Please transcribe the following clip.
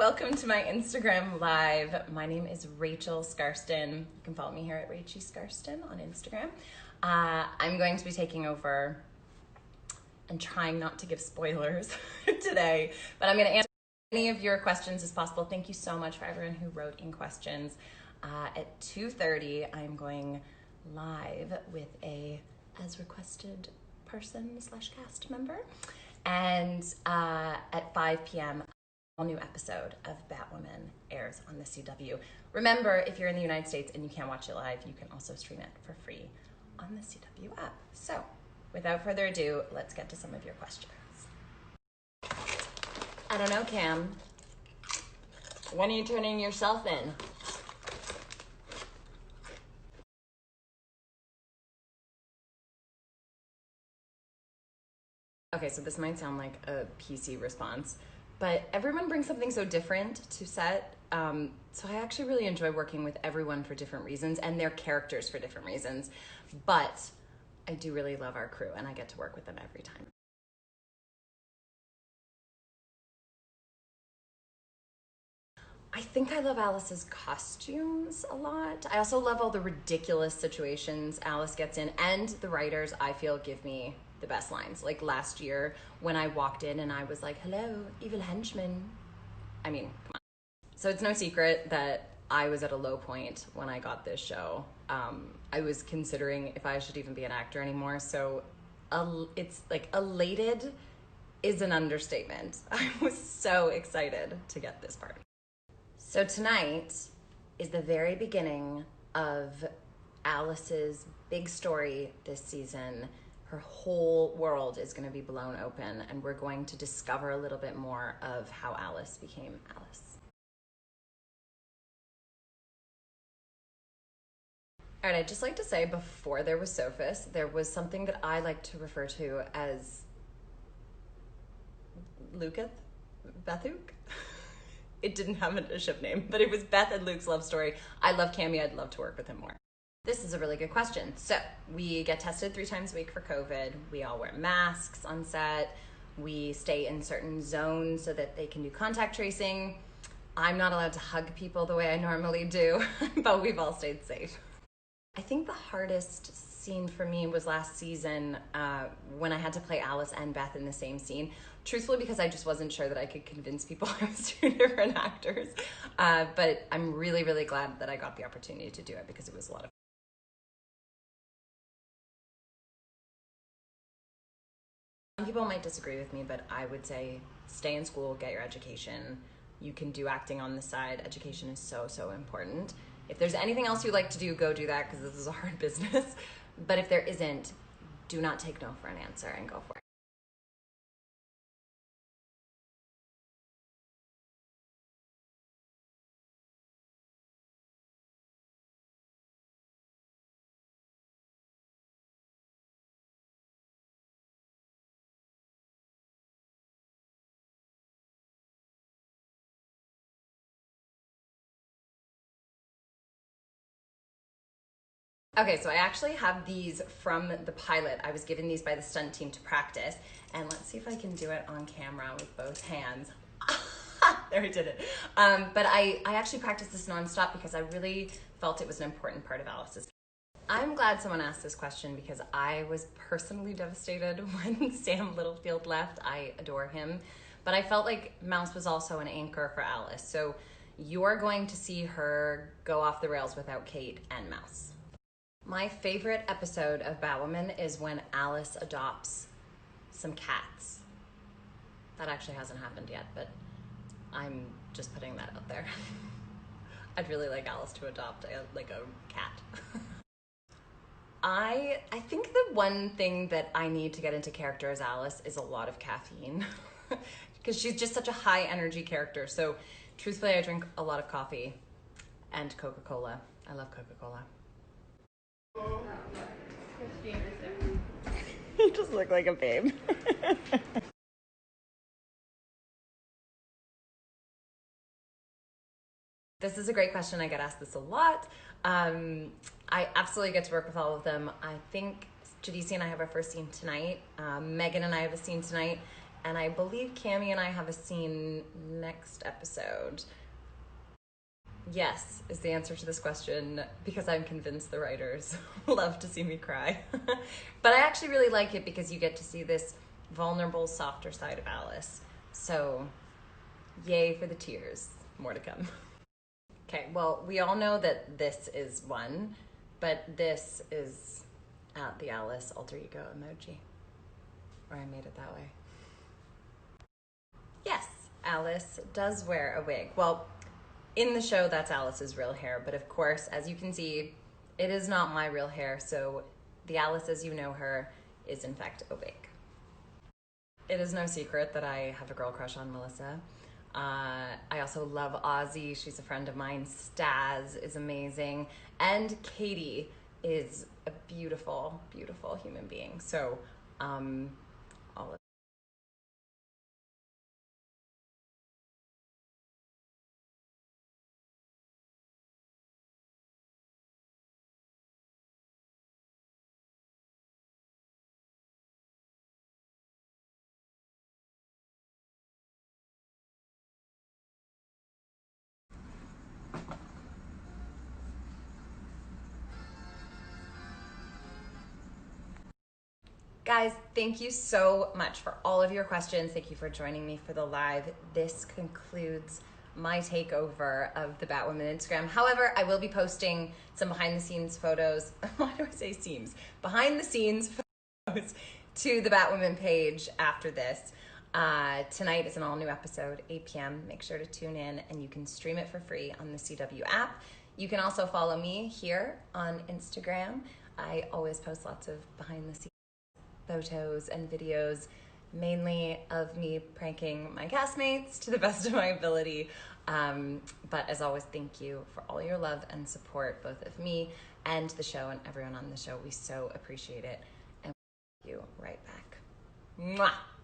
welcome to my Instagram live. My name is Rachel Skarsten. You can follow me here at Rachie Skarsten on Instagram. I'm going to be taking over and trying not to give spoilers today, but I'm going to answer as many of your questions as possible. Thank you so much for everyone who wrote in questions. At 2:30, I'm going live with a as requested person / cast member, and at 5 p.m. a new episode of Batwoman airs on the CW. Remember, if you're in the United States and you can't watch it live, you can also stream it for free on the CW app. So, without further ado, let's get to some of your questions. I don't know, Cam. When are you turning yourself in? Okay, so this might sound like a PC response, but everyone brings something so different to set. So I actually really enjoy working with everyone for different reasons and their characters for different reasons. But I do really love our crew and I get to work with them every time. I think I love Alice's costumes a lot. I also love all the ridiculous situations Alice gets in, and the writers, I feel, give me the best lines. Like last year when I walked in and I was like, hello, evil henchman. I mean, come on. So it's no secret that I was at a low point when I got this show. I was considering if I should even be an actor anymore. So it's like elated is an understatement. I was so excited to get this part. So tonight is the very beginning of Alice's big story this season. Her whole world is going to be blown open, and we're going to discover a little bit more of how Alice became Alice. All right, I'd just like to say, before there was Sophus, there was something that I like to refer to as Lucas, Bethuk. It didn't have a ship name, but it was Beth and Luke's love story. I love Cammy. I'd love to work with him more. This is a really good question. So we get tested 3 times a week for COVID. We all wear masks on set. We stay in certain zones so that they can do contact tracing. I'm not allowed to hug people the way I normally do, but we've all stayed safe. I think the hardest scene for me was last season when I had to play Alice and Beth in the same scene. Truthfully, because I just wasn't sure that I could convince people I was 2 different actors. But I'm really, really glad that I got the opportunity to do it because it was a lot of fun. Some people might disagree with me, but I would say stay in school, get your education. You can do acting on the side. Education is so, so important. If there's anything else you like to do, go do that because this is a hard business. But if there isn't, do not take no for an answer and go for it. Okay, so I actually have these from the pilot. I was given these by the stunt team to practice, and let's see if I can do it on camera with both hands. There, I did it. But I actually practiced this nonstop because I really felt it was an important part of Alice's. I'm glad someone asked this question because I was personally devastated when Sam Littlefield left. I adore him, but I felt like Mouse was also an anchor for Alice. So you're going to see her go off the rails without Kate and Mouse. My favorite episode of Batwoman is when Alice adopts some cats. That actually hasn't happened yet, but I'm just putting that out there. I'd really like Alice to adopt a cat. I think the one thing that I need to get into character as Alice is a lot of caffeine because she's just such a high energy character. So truthfully, I drink a lot of coffee and Coca-Cola. I love Coca-Cola. You just look like a babe. This is a great question. I get asked this a lot. I absolutely get to work with all of them. I think Jadisi and I have our first scene tonight. Megan and I have a scene tonight. And I believe Cammie and I have a scene next episode. Yes, is the answer to this question, because I'm convinced the writers love to see me cry. But I actually really like it because you get to see this vulnerable, softer side of Alice. So, yay for the tears. More to come. Okay, well, we all know that this is one, but this is the Alice alter ego emoji. Or I made it that way. Yes, Alice does wear a wig. Well, in the show, that's Alice's real hair, but of course, as you can see, it is not my real hair, so the Alice as you know her is in fact a wig. It is no secret that I have a girl crush on Melissa. I also love Ozzy. She's a friend of mine. Staz is amazing. And Katie is a beautiful, beautiful human being. So, all of Guys, thank you so much for all of your questions. Thank you for joining me for the live. This concludes my takeover of the Batwoman Instagram. However, I will be posting some behind the scenes photos. Why do I say scenes? Behind the scenes photos to the Batwoman page after this. Tonight is an all new episode, 8 p.m. Make sure to tune in, and you can stream it for free on the CW app. You can also follow me here on Instagram. I always post lots of behind the scenes photos and videos, mainly of me pranking my castmates to the best of my ability. But as always, thank you for all your love and support, both of me and the show and everyone on the show. We so appreciate it. And we'll see you right back. Mwah!